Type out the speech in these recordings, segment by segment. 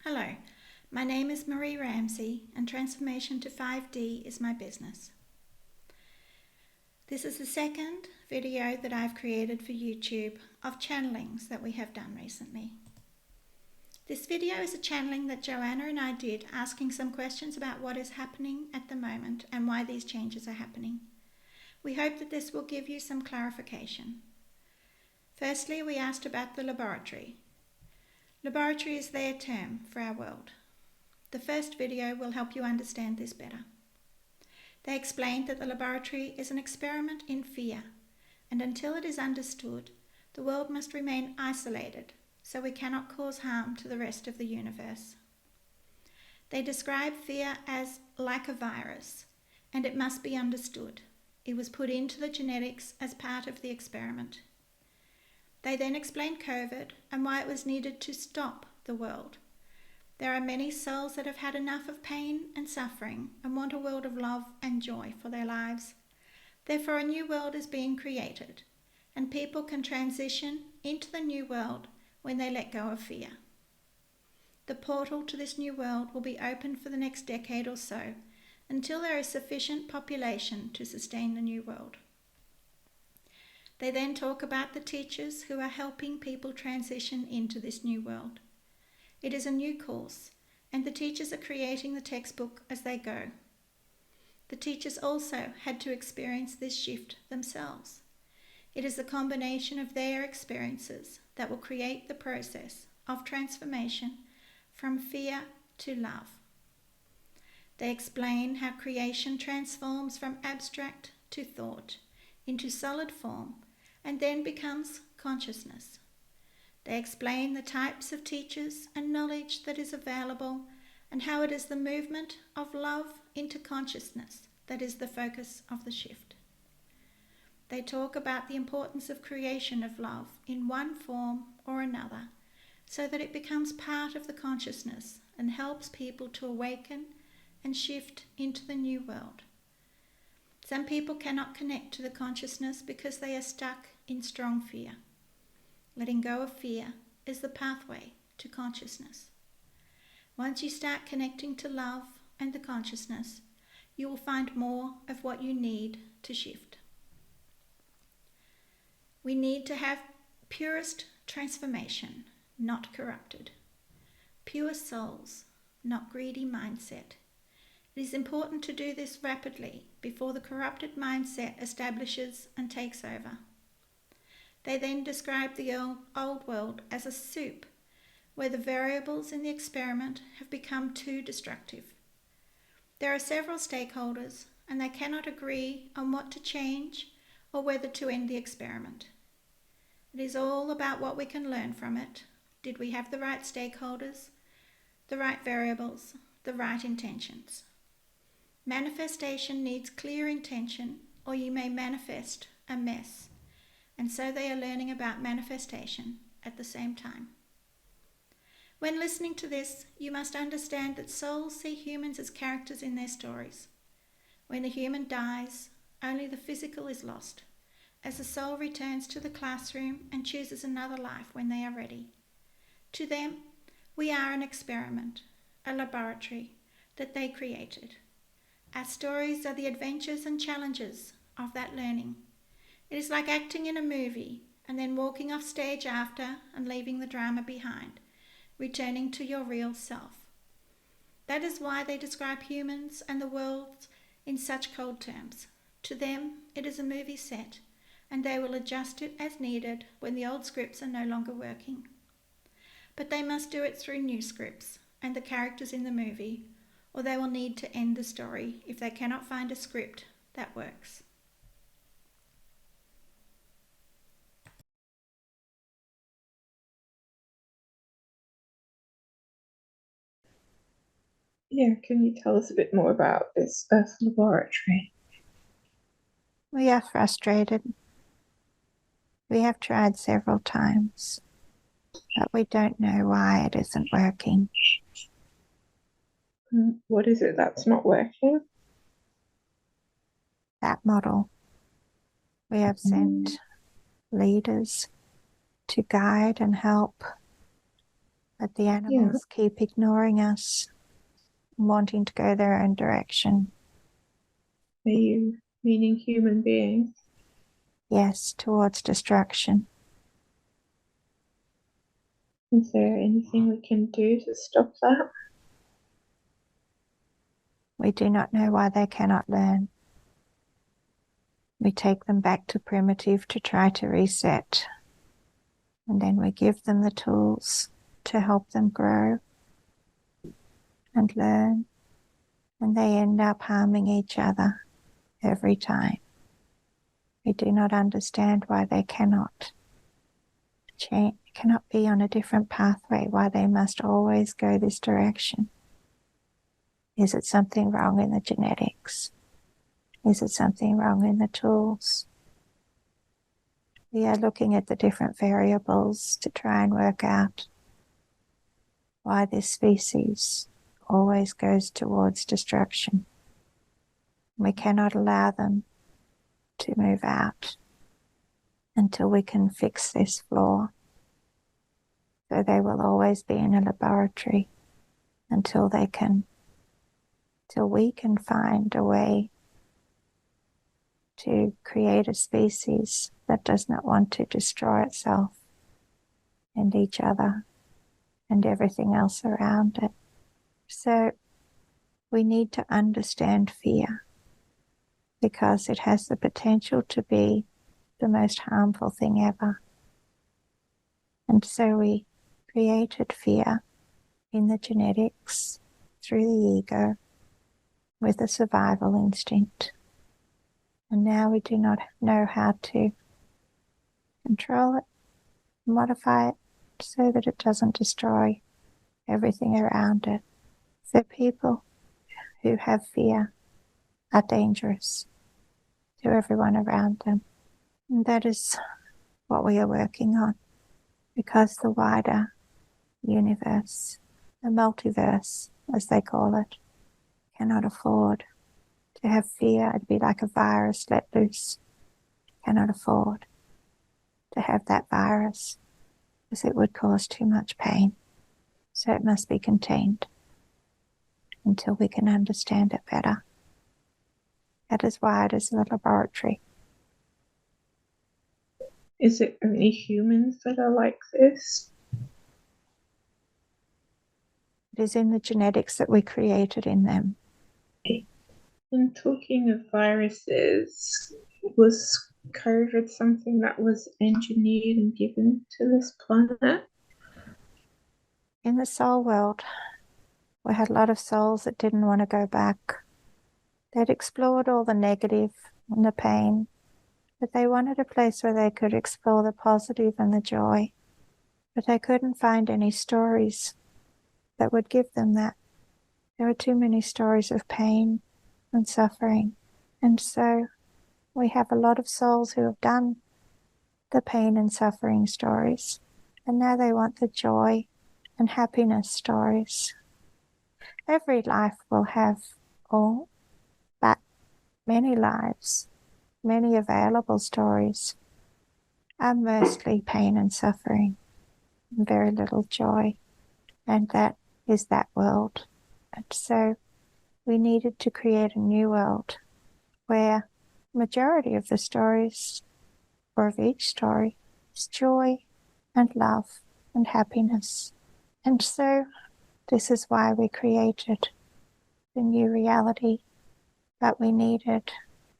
Hello, my name is Marie Ramsey and Transformation to 5D is my business. This is the second video that I've created for YouTube of channelings that we have done recently. This video is a channeling that Joanna and I did, asking some questions about what is happening at the moment and why these changes are happening. We hope that this will give you some clarification. Firstly, we asked about the laboratory. Laboratory is their term for our world. The first video will help you understand this better. They explained that the laboratory is an experiment in fear, and until it is understood, the world must remain isolated so we cannot cause harm to the rest of the universe. They describe fear as like a virus, and it must be understood. It was put into the genetics as part of the experiment. They then explained COVID and why it was needed to stop the world. There are many souls that have had enough of pain and suffering and want a world of love and joy for their lives. Therefore, a new world is being created, and people can transition into the new world when they let go of fear. The portal to this new world will be open for the next decade or so, until there is sufficient population to sustain the new world. They then talk about the teachers who are helping people transition into this new world. It is a new course, and the teachers are creating the textbook as they go. The teachers also had to experience this shift themselves. It is the combination of their experiences that will create the process of transformation from fear to love. They explain how creation transforms from abstract to thought into solid form and then becomes consciousness. They explain the types of teachers and knowledge that is available and how it is the movement of love into consciousness that is the focus of the shift. They talk about the importance of creation of love in one form or another so that it becomes part of the consciousness and helps people to awaken and shift into the new world. Some people cannot connect to the consciousness because they are stuck in strong fear. Letting go of fear is the pathway to consciousness. Once you start connecting to love and the consciousness, you will find more of what you need to shift. We need to have purest transformation, not corrupted. Pure souls, not greedy mindset. It is important to do this rapidly before the corrupted mindset establishes and takes over. They then describe the old world as a soup where the variables in the experiment have become too destructive. There are several stakeholders and they cannot agree on what to change or whether to end the experiment. It is all about what we can learn from it. Did we have the right stakeholders, the right variables, the right intentions? Manifestation needs clear intention or you may manifest a mess. And so they are learning about manifestation at the same time. When listening to this, you must understand that souls see humans as characters in their stories. When a human dies, only the physical is lost, as the soul returns to the classroom and chooses another life when they are ready. To them, we are an experiment, a laboratory that they created. Our stories are the adventures and challenges of that learning. It is like acting in a movie and then walking off stage after and leaving the drama behind, returning to your real self. That is why they describe humans and the world in such cold terms. To them, it is a movie set, and they will adjust it as needed when the old scripts are no longer working. But they must do it through new scripts and the characters in the movie, or they will need to end the story if they cannot find a script that works. Yeah, can you tell us a bit more about this Earth Laboratory? We are frustrated. We have tried several times, but we don't know why it isn't working. What is it that's not working? That model. We have sent leaders to guide and help, But the animals keep ignoring us, wanting to go their own direction. Are you meaning human beings? Yes, towards destruction. Is there anything we can do to stop that? We do not know why they cannot learn. We take them back to primitive to try to reset. And then we give them the tools to help them grow and learn. And they end up harming each other every time. We do not understand why they cannot change, cannot be on a different pathway, why they must always go this direction. Is it something wrong in the genetics? Is it something wrong in the tools? We are looking at the different variables to try and work out why this species always goes towards destruction. We cannot allow them to move out until we can fix this flaw. So they will always be in a laboratory until we can find a way to create a species that does not want to destroy itself and each other and everything else around it. So we need to understand fear, because it has the potential to be the most harmful thing ever. And so we created fear in the genetics through the ego with a survival instinct. And now we do not know how to control it, modify it so that it doesn't destroy everything around it. So people who have fear are dangerous to everyone around them. And that is what we are working on, because the wider universe, the multiverse, as they call it, cannot afford to have fear. It'd be like a virus let loose. Cannot afford to have that virus, because it would cause too much pain. So it must be contained until we can understand it better. That is why it is a laboratory. Is it only humans that are like this? It is in the genetics that we created in them. And talking of viruses, was COVID something that was engineered and given to this planet? In the soul world, we had a lot of souls that didn't want to go back. They'd explored all the negative and the pain, but they wanted a place where they could explore the positive and the joy. But they couldn't find any stories that would give them that. There were too many stories of pain and suffering. And so we have a lot of souls who have done the pain and suffering stories, and now they want the joy and happiness stories. Every life will have all, but many lives, many available stories are mostly pain and suffering and very little joy. And that is that world. And so we needed to create a new world where the majority of the stories, or of each story, is joy and love and happiness. And so this is why we created the new reality that we needed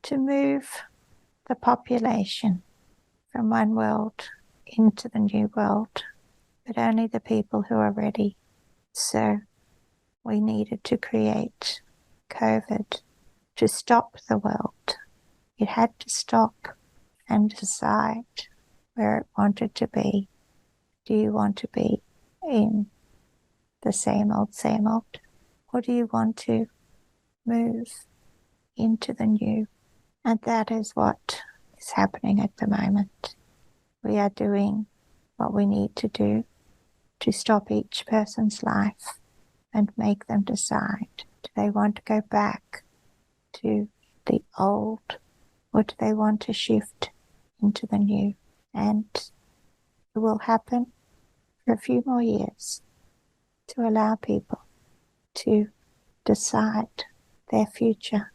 to move the population from one world into the new world, but only the people who are ready. So we needed to create COVID to stop the world. It had to stop and decide where it wanted to be. Do you want to be in the same old, or do you want to move into the new? And that is what is happening at the moment. We are doing what we need to do to stop each person's life and make them decide. Do they want to go back to the old, or do they want to shift into the new? And it will happen for a few more years. to allow people to decide their future.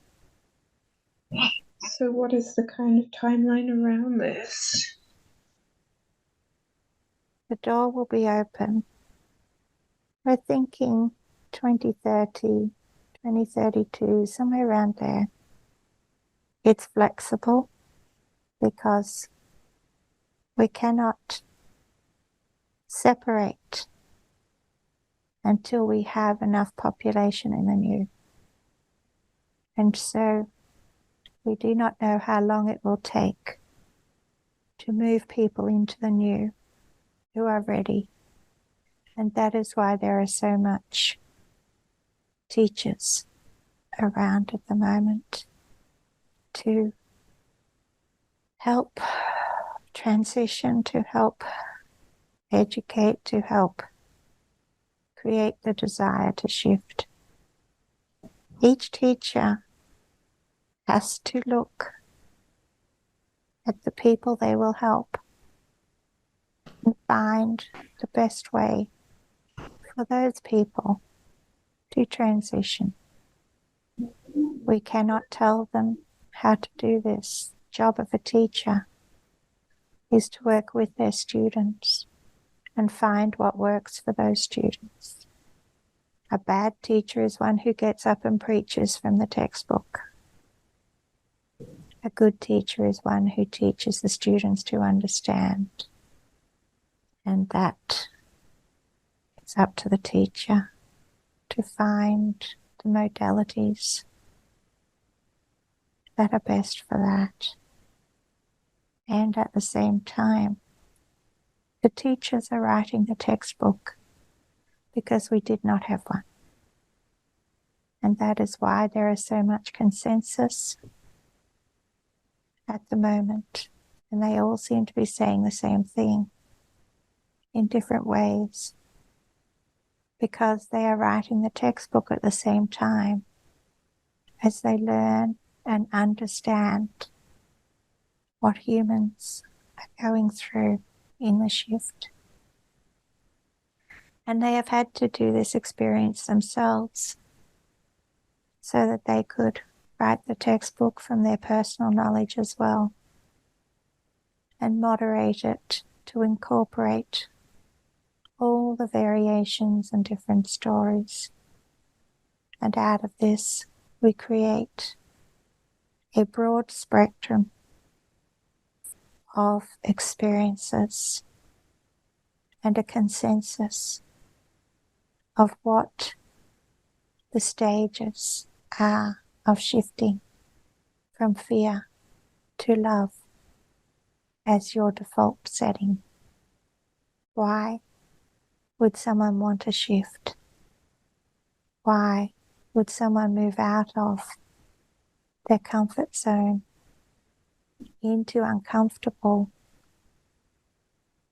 So what is the kind of timeline around this? The door will be open. We're thinking 2030, 2032, somewhere around there. It's flexible because we cannot separate until we have enough population in the new. And so we do not know how long it will take to move people into the new who are ready. And that is why there are so much teachers around at the moment to help transition, to help educate, to help create the desire to shift. Each teacher has to look at the people they will help and find the best way for those people to transition. We cannot tell them how to do this. The job of a teacher is to work with their students and find what works for those students. A bad teacher is one who gets up and preaches from the textbook. A good teacher is one who teaches the students to understand. And that it's up to the teacher to find the modalities that are best for that. And at the same time, the teachers are writing the textbook because we did not have one. And that is why there is so much consensus at the moment. And they all seem to be saying the same thing in different ways, because they are writing the textbook at the same time as they learn and understand what humans are going through in the shift. And they have had to do this experience themselves so that they could write the textbook from their personal knowledge as well and moderate it to incorporate all the variations and different stories. And out of this, we create a broad spectrum of experiences and a consensus of what the stages are of shifting from fear to love as your default setting. Why would someone want to shift? Why would someone move out of their comfort zone into uncomfortable,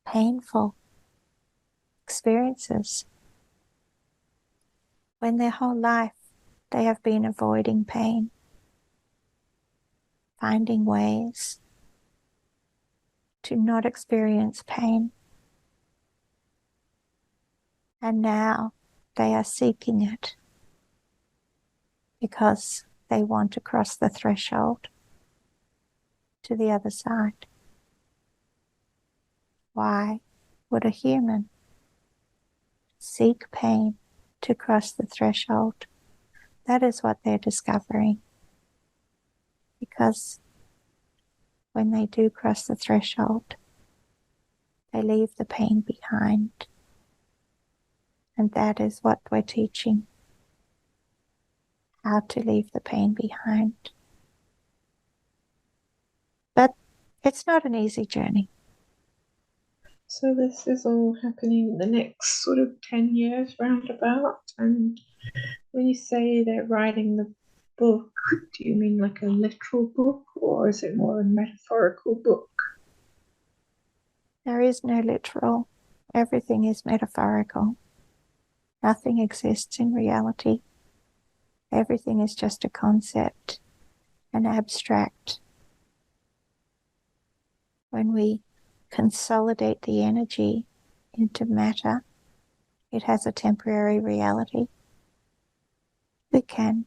painful experiences when their whole life they have been avoiding pain, finding ways to not experience pain? And now they are seeking it because they want to cross the threshold to the other side. Why would a human seek pain to cross the threshold? That is what they're discovering. Because when they do cross the threshold, they leave the pain behind. And that is what we're teaching, how to leave the pain behind. But it's not an easy journey. So this is all happening in the next sort of 10 years roundabout. And when you say they're writing the book, do you mean like a literal book, or is it more a metaphorical book? There is no literal. Everything is metaphorical. Nothing exists in reality. Everything is just a concept, an abstract. When we consolidate the energy into matter, it has a temporary reality. We can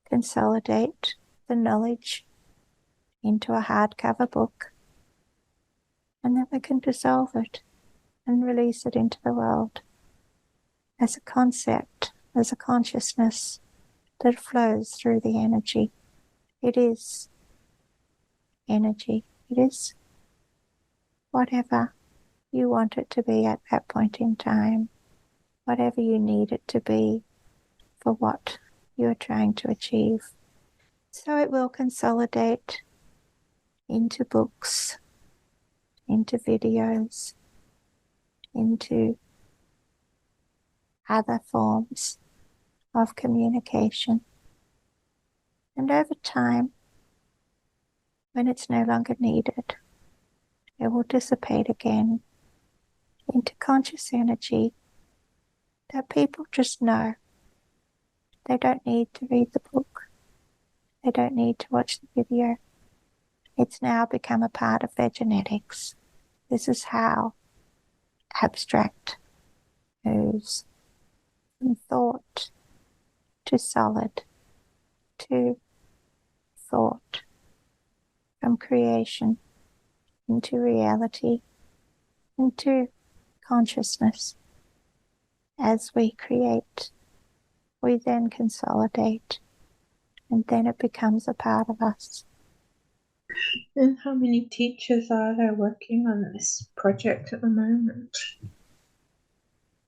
consolidate the knowledge into a hardcover book, and then we can dissolve it and release it into the world as a concept, as a consciousness that flows through the energy. It is energy. It is whatever you want it to be at that point in time, whatever you need it to be for what you're trying to achieve. So it will consolidate into books, into videos, into other forms of communication. And over time, when it's no longer needed, it will dissipate again into conscious energy that people just know. They don't need to read the book. They don't need to watch the video. It's now become a part of their genetics. This is how abstract moves from thought to solid to thought, from creation into reality, into consciousness. As we create, we then consolidate, and then it becomes a part of us. And how many teachers are there working on this project at the moment?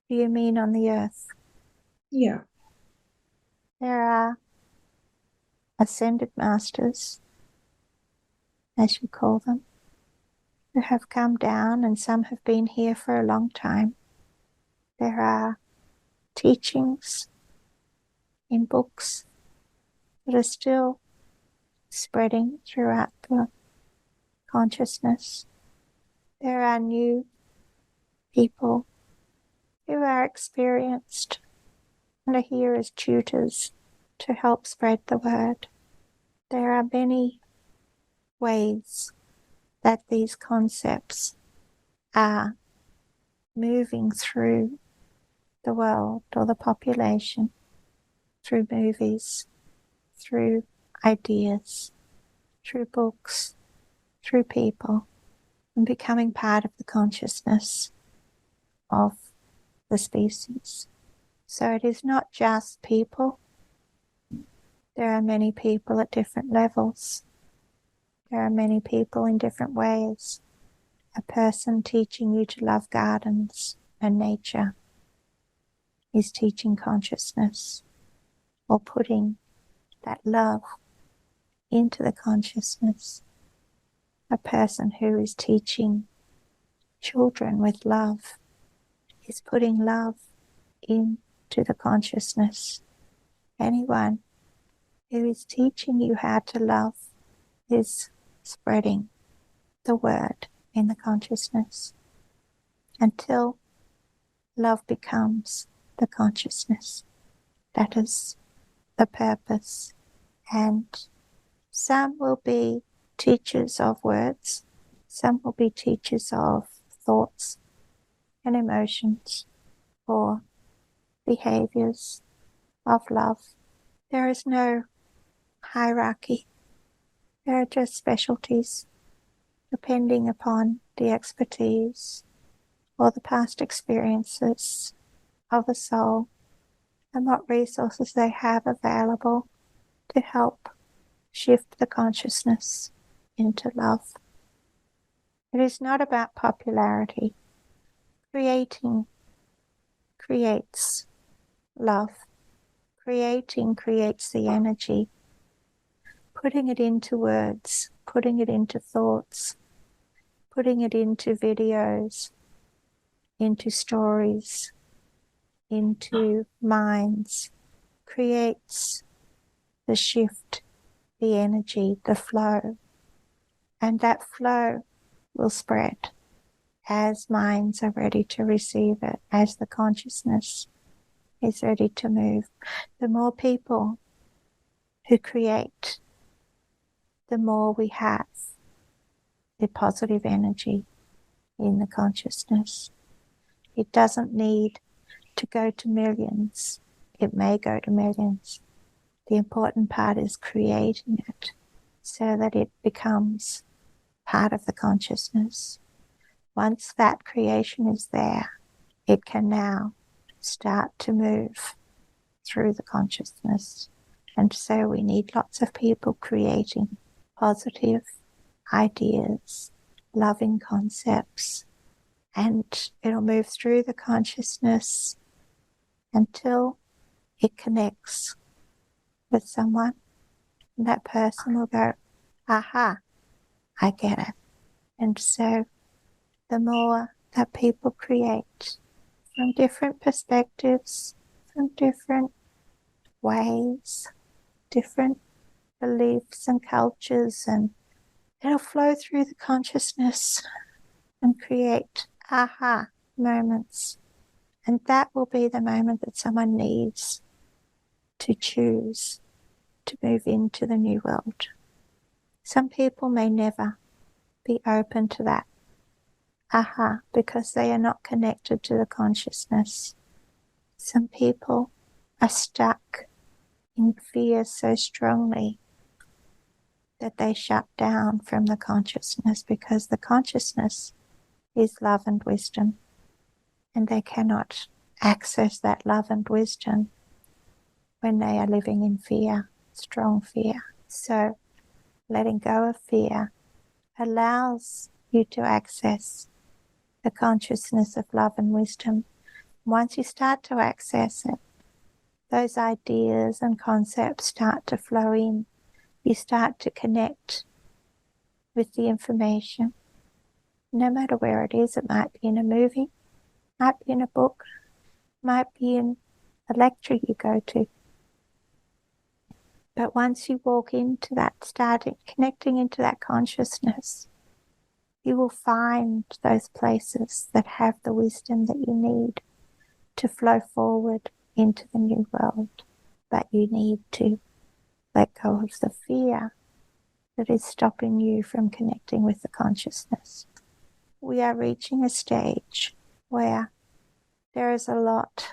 Do you mean on the earth? Yeah. There are ascended masters, as you call them, who have come down, and some have been here for a long time. There are teachings in books that are still spreading throughout the consciousness. There are new people who are experienced and are here as tutors to help spread the word. There are many ways that these concepts are moving through the world or the population, through movies, through ideas, through books, through people, and becoming part of the consciousness of the species. So it is not just people. There are many people at different levels. There are many people in different ways. A person teaching you to love gardens and nature is teaching consciousness, or putting that love into the consciousness. A person who is teaching children with love is putting love into the consciousness. Anyone who is teaching you how to love is spreading the word in the consciousness until love becomes the consciousness. That is the purpose. And some will be teachers of words, some will be teachers of thoughts and emotions or behaviors of love. There is no hierarchy. There are just specialties depending upon the expertise or the past experiences of the soul and what resources they have available to help shift the consciousness into love. It is not about popularity. Creating creates love. Creating creates the energy. Putting it into words, putting it into thoughts, putting it into videos, into stories, into minds, creates the shift, the energy, the flow. And that flow will spread as minds are ready to receive it, as the consciousness is ready to move. The more people who create, the more we have the positive energy in the consciousness. It doesn't need to go to millions. It may go to millions. The important part is creating it so that it becomes part of the consciousness. Once that creation is there, it can now start to move through the consciousness. And so we need lots of people creating positive ideas, loving concepts, and it'll move through the consciousness until it connects with someone. And that person will go, aha, I get it. And so the more that people create from different perspectives, from different ways, different beliefs and cultures, and it'll flow through the consciousness and create aha moments. And that will be the moment that someone needs to choose to move into the new world. Some people may never be open to that aha because they are not connected to the consciousness. Some people are stuck in fear so strongly that they shut down from the consciousness because the consciousness is love and wisdom, and they cannot access that love and wisdom when they are living in fear, strong fear. So letting go of fear allows you to access the consciousness of love and wisdom. Once you start to access it, those ideas and concepts start to flow in. You start to connect with the information, no matter where it is. It might be in a movie, might be in a book, might be in a lecture you go to. But once you walk into that, starting connecting into that consciousness, you will find those places that have the wisdom that you need to flow forward into the new world. But you need to let go of the fear that is stopping you from connecting with the consciousness. We are reaching a stage where there is a lot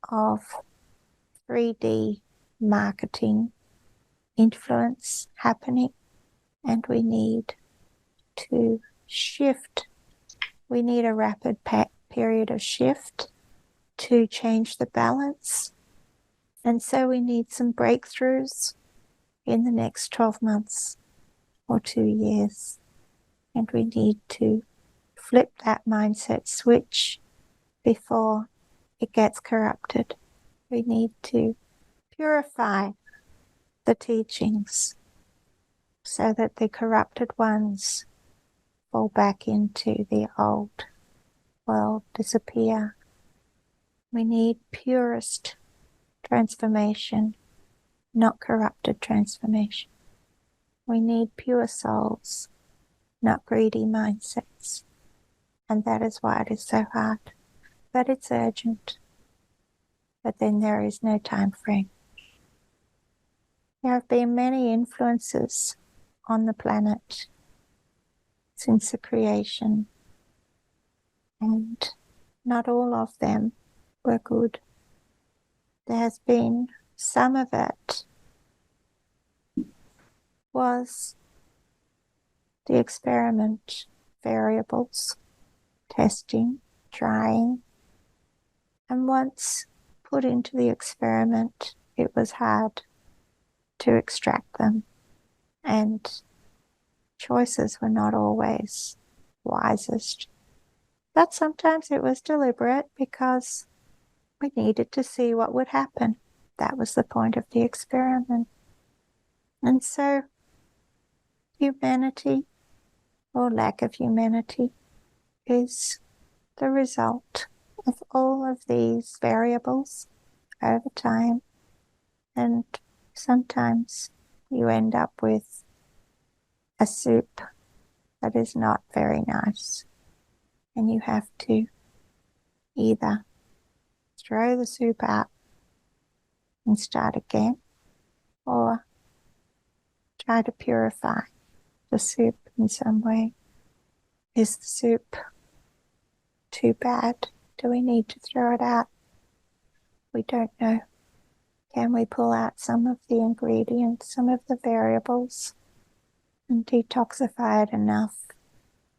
of 3D marketing influence happening, and we need to shift. We need a rapid period of shift to change the balance. And so we need some breakthroughs in the next 12 months or 2 years. And we need to flip that mindset switch before it gets corrupted. We need to purify the teachings so that the corrupted ones fall back into the old world, disappear. We need purest transformation, not corrupted transformation. We need pure souls, not greedy mindsets. And that is why it is so hard. But it's urgent. But then there is no time frame. There have been many influences on the planet since the creation, and not all of them were good. There has been some of it was the experiment variables, testing, trying, and once put into the experiment, it was hard to extract them, and choices were not always wisest. But sometimes it was deliberate because we needed to see what would happen. That was the point of the experiment. And so humanity, or lack of humanity, is the result of all of these variables over time. And sometimes you end up with a soup that is not very nice. And you have to either throw the soup out and start again, or try to purify the soup in some way. Is the soup too bad? Do we need to throw it out? We don't know. Can we pull out some of the ingredients, some of the variables, and detoxify it enough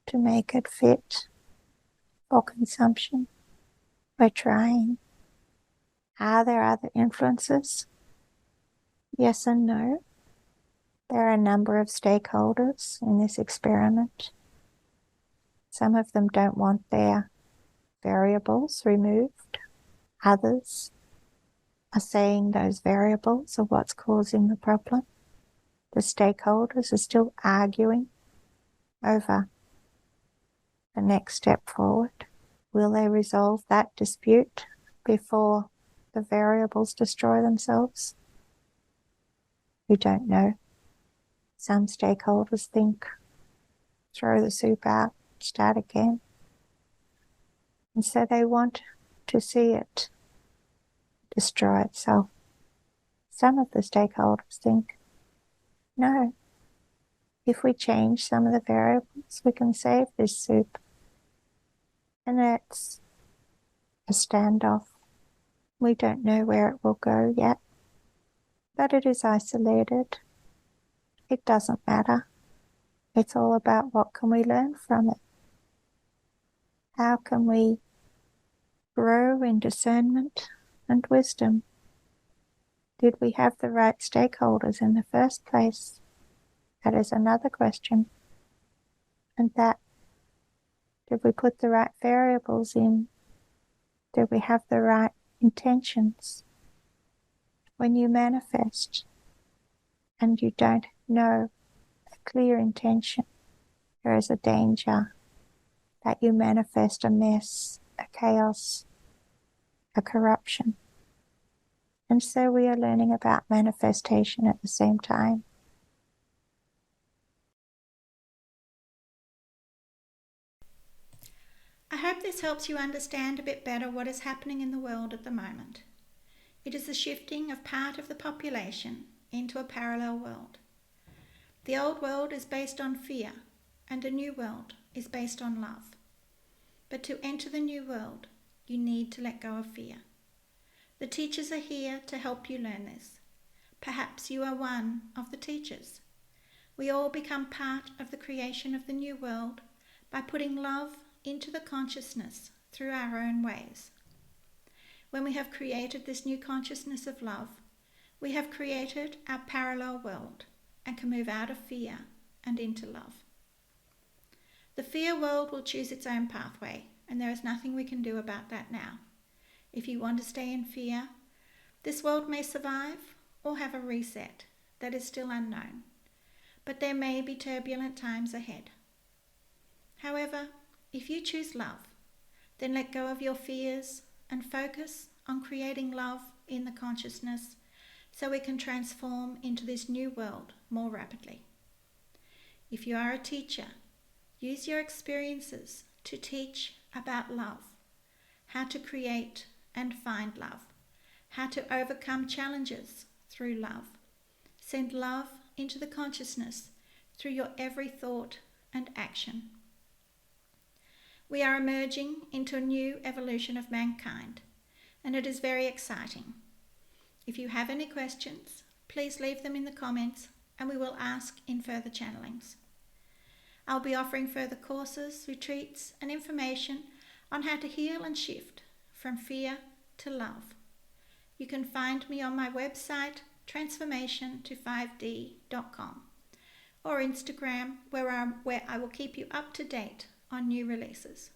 to make it fit for consumption? We're trying. Are there other influences? Yes and no. There are a number of stakeholders in this experiment. Some of them don't want their variables removed. Others are saying those variables are what's causing the problem. The stakeholders are still arguing over the next step forward. Will they resolve that dispute before the variables destroy themselves? We don't know. Some stakeholders think, throw the soup out, start again. And so they want to see it destroy itself. Some of the stakeholders think, no, if we change some of the variables, we can save this soup. And it's a standoff. We don't know where it will go yet, but it is isolated. It doesn't matter. It's all about what can we learn from it. How can we grow in discernment and wisdom? Did we have the right stakeholders in the first place? That is another question. And that, did we put the right variables in? Did we have the right intentions? When you manifest and you don't know a clear intention, there is a danger that you manifest a mess, a chaos, a corruption. And so we are learning about manifestation at the same time. I hope this helps you understand a bit better what is happening in the world at the moment. It is the shifting of part of the population into a parallel world. The old world is based on fear, and a new world is based on love. But to enter the new world, you need to let go of fear. The teachers are here to help you learn this. Perhaps you are one of the teachers. We all become part of the creation of the new world by putting love into the consciousness through our own ways. When we have created this new consciousness of love, we have created our parallel world and can move out of fear and into love. The fear world will choose its own pathway, and there is nothing we can do about that now. If you want to stay in fear, this world may survive or have a reset that is still unknown, but there may be turbulent times ahead. However, if you choose love, then let go of your fears and focus on creating love in the consciousness so we can transform into this new world more rapidly. If you are a teacher, use your experiences to teach about love, how to create and find love, how to overcome challenges through love. Send love into the consciousness through your every thought and action. We are emerging into a new evolution of mankind, and it is very exciting. If you have any questions, please leave them in the comments and we will ask in further channelings. I'll be offering further courses, retreats, and information on how to heal and shift from fear to love. You can find me on my website, transformationto5d.com, or Instagram, where I will keep you up to date on new releases.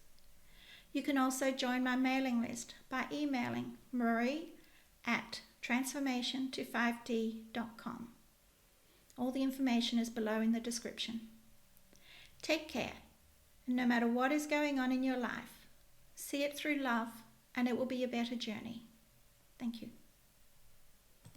You can also join my mailing list by emailing marie@transformationto5d.com. All the information is below in the description. Take care, and no matter what is going on in your life, see it through love and it will be a better journey. Thank you.